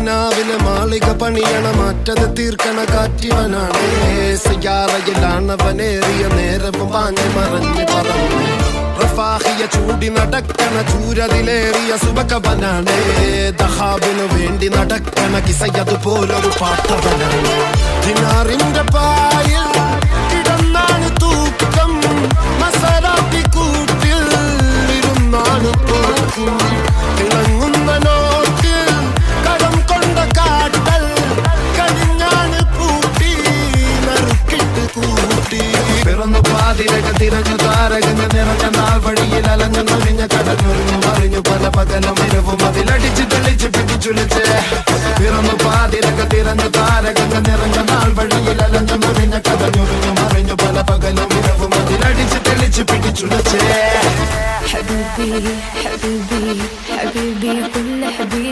മദീനാവിലെ മാളിക പണിയണ മാറ്റത് തീർക്കണ കാറ്റിവനാണ്. സിയാറയിലാണവനേറിയ നേരവും പാഞ്ഞ് മറഞ്ഞ് പറന്ന് റഫാഹിയ ചൂടി നടക്കണ ചൂരതിലേറിയ സുബകവനാണ്. ദഹാബിനു വേണ്ടി നടക്കണ കിസയതുപോലൊരു പാട്ടവനാണ്. ദിനാറിന്റെ പായിൽ കിടന്നാണ് തൂക്കം, മസറാത്തി കൂട്ടിൽ ഇരുന്നാണ് തോക്കും. തിളങ്ങുന്ന നോട്ടിൽ കടം കൊണ്ട കാട്ടൽ കഴിഞ്ഞാണ് പൂട്ടി നറുക്കിട്ട് കൂട്ടി. പിറന്നു പാതിരക തിരഞ്ഞു താരകഞ്ഞ നിറഞ്ഞ നാൾ വഴിയിൽ അലഞ്ഞു നൊഴിഞ്ഞ കടഞ്ഞൊരിഞ്ഞു മറിഞ്ഞു പല പകലും ഇരവും അതിലടിച്ച് തെളിച്ച് പിടിച്ചുലിച്ച്. പിറന്നു പാതിരക തിരഞ്ഞു താരകഞ്ഞ നിറഞ്ഞ നാൾ വഴിയിൽ അലഞ്ഞു നൊഴിഞ്ഞ കടഞ്ഞൊരിഞ്ഞു മറിഞ്ഞു പല പകലും ഇരവും അതിലടിച്ച് തെളിച്ച് പിടിച്ചുലിച്ച്. حبيبي حبيبي حبيبي كل حبيبي